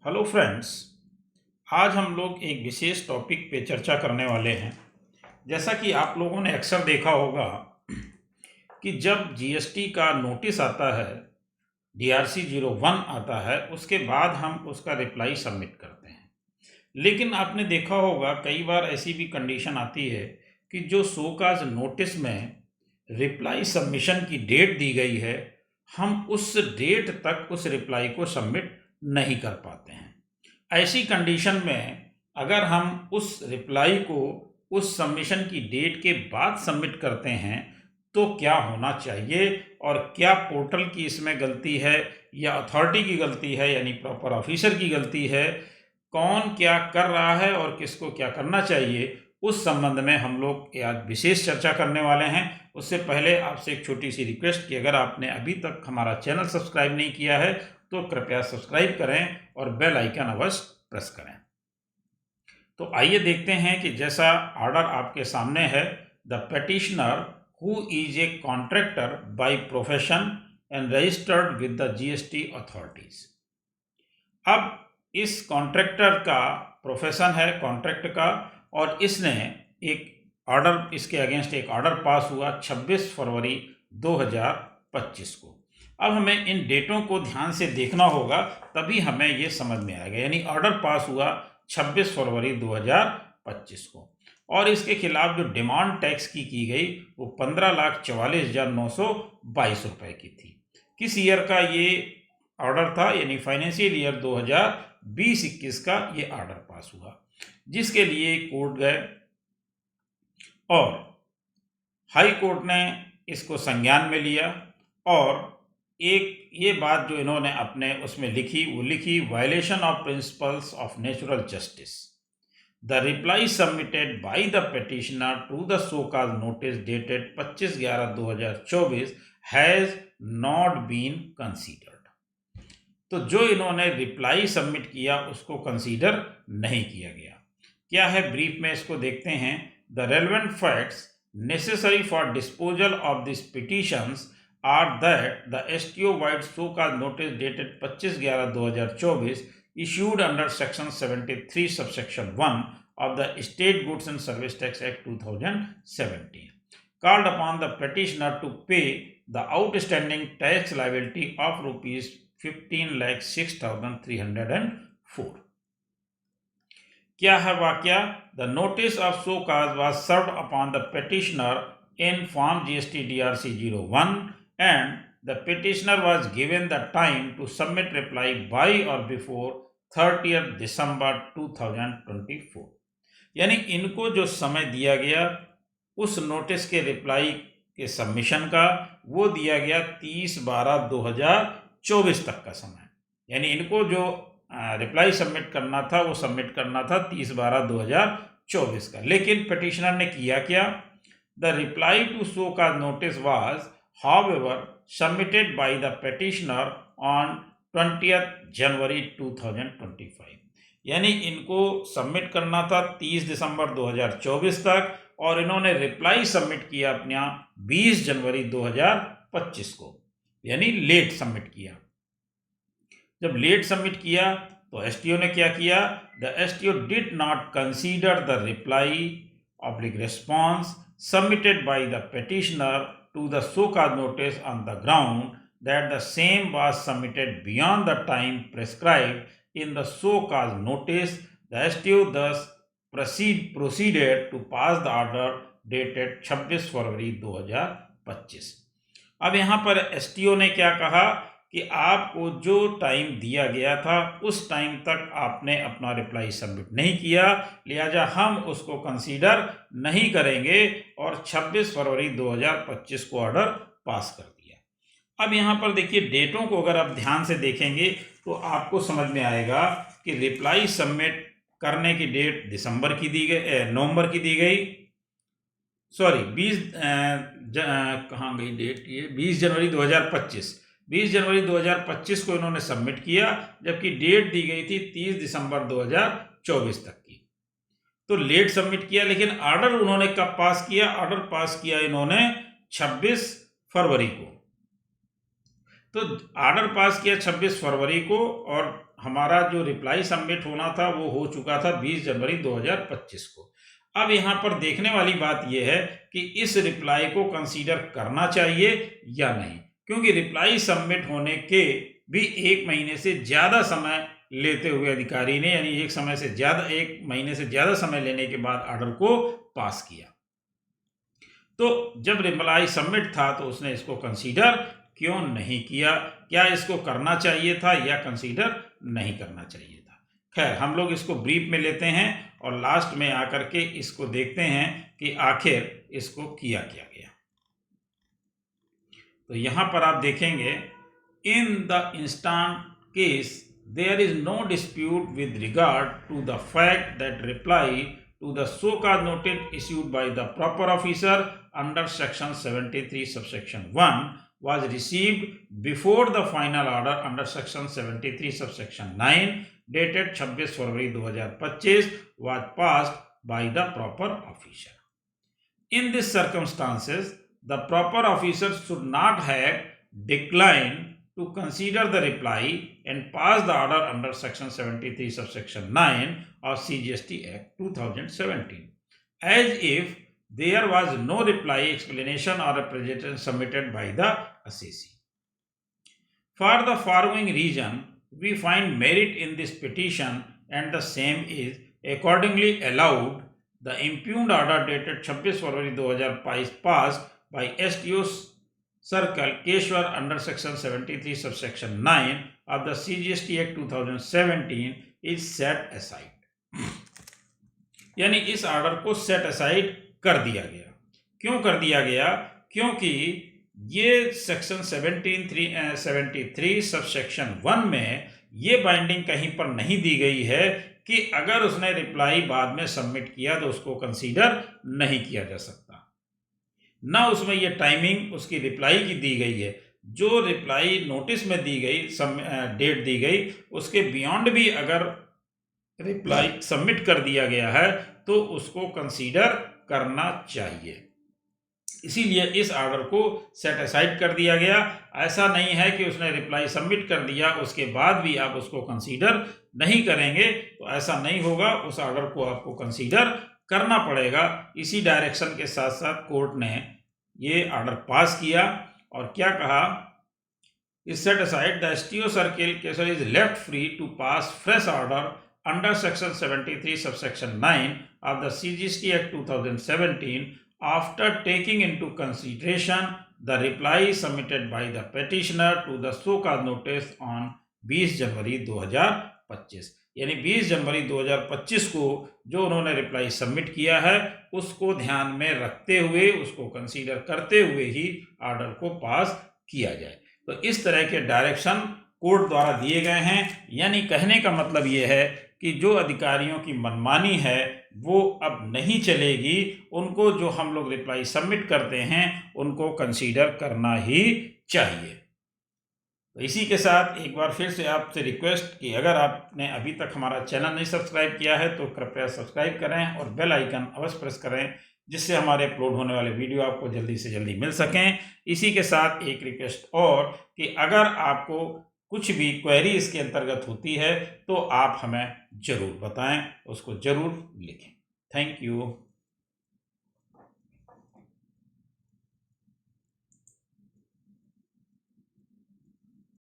Hello friends. आज हम लोग एक विशेष टॉपिक पे चर्चा करने वाले हैं। जैसा कि आप लोगों ने अक्सर देखा होगा कि जब जीएसटी का नोटिस आता है, DRC 01 आता है, उसके बाद हम उसका रिप्लाई सबमिट करते हैं। लेकिन आपने देखा होगा कई बार ऐसी भी कंडीशन आती है कि जो शो काज नोटिस में रिप्लाई सबमिशन की डेट दी गई है, हम उस डेट तक उस रिप्लाई को सबमिट नहीं कर पाते हैं। ऐसी कंडीशन में अगर हम उस रिप्लाई को उस सबमिशन की डेट के बाद सबमिट करते हैं तो क्या होना चाहिए और क्या पोर्टल की इसमें गलती है या अथॉरिटी की गलती है, यानी प्रॉपर ऑफिसर की गलती है, कौन क्या कर रहा है और किसको क्या करना चाहिए, उस संबंध में हम लोग आज विशेष चर्चा करने वाले हैं। उससे पहले आपसे एक छोटी सी रिक्वेस्ट कि अगर आपने अभी तक हमारा चैनल सब्सक्राइब नहीं किया है तो कृपया सब्सक्राइब करें और बेल आइकन अवश्य प्रेस करें। तो आइए देखते हैं कि जैसा ऑर्डर आपके सामने है, the petitioner who is a contractor by profession and registered with the GST authorities. अब इस कॉन्ट्रैक्टर का प्रोफेशन है कॉन्ट्रैक्ट का, और इसने एक ऑर्डर, इसके अगेंस्ट एक ऑर्डर पास हुआ 26 फरवरी 2025 को। अब हमें इन डेटों को ध्यान से देखना होगा, तभी हमें ये समझ में आएगा। यानी ऑर्डर पास हुआ 26 फरवरी 2025 को, और इसके खिलाफ जो डिमांड टैक्स की गई वो 15,44,922 रुपए की थी। किस ईयर का ये ऑर्डर था? यानी फाइनेंशियल ईयर 2020-21 का ये ऑर्डर पास हुआ, जिसके लिए कोर्ट गए और हाई कोर्ट ने इसको संज्ञान में लिया। और एक ये बात जो इन्होंने अपने उसमें लिखी, वो लिखी, violation of principles of natural justice. The reply submitted by the petitioner to the show cause notice dated 25/11/2024 has not been considered. तो जो इन्होंने रिप्लाई सबमिट किया उसको कंसीडर नहीं किया गया। क्या है ब्रीफ में इसको देखते हैं। The relevant facts necessary for disposal of these petitions are that the STO wide so called notice dated 25/11/2024 issued under section 73 subsection 1 of the State Goods and Service Tax Act 2017 called upon the petitioner to pay the outstanding tax liability of rupees 15,06,304। क्या है वाक्य? The notice of show cause was served upon the petitioner in form GST DRC 01 and the petitioner was given the time to submit reply by or before 30 December 2024। यानी इनको जो समय दिया गया उस नोटिस के रिप्लाई के सबमिशन का, वो दिया गया 30/12/2024 तक का समय। यानी इनको जो रिप्लाई सबमिट करना था वो सबमिट करना था 30/12/2024 का। लेकिन पिटिशनर ने किया क्या? द रिप्लाई टू सो का notice was however submitted by the petitioner on 20 जनवरी 2025। यानी इनको सबमिट करना था 30 दिसंबर 2024 तक, और इन्होंने रिप्लाई सबमिट किया अपना 20 जनवरी 2025 को, यानी लेट सबमिट किया। जब लेट सबमिट किया तो एसटीओ ने क्या किया? The STO did not consider the reply oblique response submitted by the petitioner to the so called notice on the ground that the same was submitted beyond the time prescribed in the so called notice. The STO thus proceeded to pass the order dated 26 February 2025। अब यहाँ पर STO ने क्या कहा कि आपको जो time दिया गया था उस टाइम तक आपने अपना रिप्लाई सबमिट नहीं किया, लिहाजा हम उसको कंसीडर नहीं करेंगे, और 26 फरवरी 2025 को ऑर्डर पास कर दिया। अब यहाँ पर देखिए, डेटों को अगर आप ध्यान से देखेंगे तो आपको समझ में आएगा कि रिप्लाई सबमिट करने की डेट दिसंबर की दी गई, नवंबर की दी गई, सॉरी 20 कहाँ गई डेट, ये 20 जनवरी 2025। 20 जनवरी 2025 को इन्होंने सबमिट किया, जबकि डेट दी गई थी 30 दिसंबर 2024 तक की। तो लेट सबमिट किया, लेकिन ऑर्डर उन्होंने कब पास किया? ऑर्डर पास किया इन्होंने 26 फरवरी को। तो ऑर्डर पास किया 26 फरवरी को और हमारा जो रिप्लाई सबमिट होना था वो हो चुका था 20 जनवरी 2025 को। अब यहाँ पर देखने वाली बात यह है कि इस रिप्लाई को कंसीडर करना चाहिए या नहीं, क्योंकि रिप्लाई सबमिट होने के भी 1 महीने से ज़्यादा समय लेते हुए अधिकारी ने, यानी 1 महीने से ज़्यादा समय लेने के बाद ऑर्डर को पास किया। तो जब रिप्लाई सबमिट था तो उसने इसको कंसीडर क्यों नहीं किया? क्या इसको करना चाहिए था या कंसीडर नहीं करना चाहिए था? खैर, हम लोग इसको ब्रीफ में लेते हैं और लास्ट में आकर के इसको देखते हैं कि आखिर इसको किया क्या गया। तो यहां पर आप देखेंगे, in the instant case there is no dispute with regard to the fact that reply to the so cause notice issued by the proper officer under section 73 subsection 1 was received before the final order under section 73 subsection 9 dated 26 February 2025 was passed by the proper officer. In these circumstances, the proper officer should not have declined to consider the reply and pass the order under section 73 subsection 9 of CGST Act 2017, as if there was no reply, explanation or representation submitted by the assessee. For the following reason, we find merit in this petition and the same is accordingly allowed. The impugned order dated 26 February 2025 passed by STO Circle Keshwar under section 73 subsection 9 of the CGST Act 2017 is set aside. यानी इस order को set aside कर दिया गया। क्यों कर दिया गया? क्योंकि ये सेक्शन 73 सबसेक्शन 1 में ये बाइंडिंग कहीं पर नहीं दी गई है कि अगर उसने रिप्लाई बाद में सबमिट किया तो उसको कंसीडर नहीं किया जा सकता। ना उसमें ये टाइमिंग उसकी रिप्लाई की दी गई है। जो रिप्लाई नोटिस में दी गई, डेट दी गई, उसके बियॉन्ड भी अगर रिप्लाई सबमिट कर दिया गया है तो उसको कंसीडर करना चाहिए। इसीलिए इस ऑर्डर को सेट असाइड कर दिया गया। ऐसा नहीं है कि उसने रिप्लाई सबमिट कर दिया उसके बाद भी आप उसको कंसीडर नहीं करेंगे, तो ऐसा नहीं होगा। उस ऑर्डर को आपको कंसीडर करना पड़ेगा। इसी डायरेक्शन के साथ साथ कोर्ट ने ये ऑर्डर पास किया और क्या कहा, is set aside the STO circle केसर is left free to pass fresh order under section 73 subsection 9 of the CGST Act 2017 after taking into consideration the reply submitted by the petitioner to the so cause notice on 20 जनवरी 2025। यानी 20 जनवरी 2025 को जो उन्होंने reply submit किया है उसको ध्यान में रखते हुए, उसको कंसीडर करते हुए ही ऑर्डर को पास किया जाए। तो इस तरह के डायरेक्शन कोर्ट द्वारा दिए गए हैं। यानी कहने का मतलब ये है कि जो अधिकारियों की मनमानी है वो अब नहीं चलेगी। उनको जो हम लोग रिप्लाई सबमिट करते हैं उनको कंसीडर करना ही चाहिए। तो इसी के साथ एक बार फिर से आपसे रिक्वेस्ट कि अगर आपने अभी तक हमारा चैनल नहीं सब्सक्राइब किया है तो कृपया सब्सक्राइब करें और बेल आइकन अवश्य प्रेस करें, जिससे हमारे अपलोड होने वाले वीडियो आपको जल्दी से जल्दी मिल सकें। इसी के साथ एक रिक्वेस्ट और कि अगर आपको कुछ भी क्वेरी इसके अंतर्गत होती है तो आप हमें ज़रूर बताएं, उसको ज़रूर लिखें। Thank you.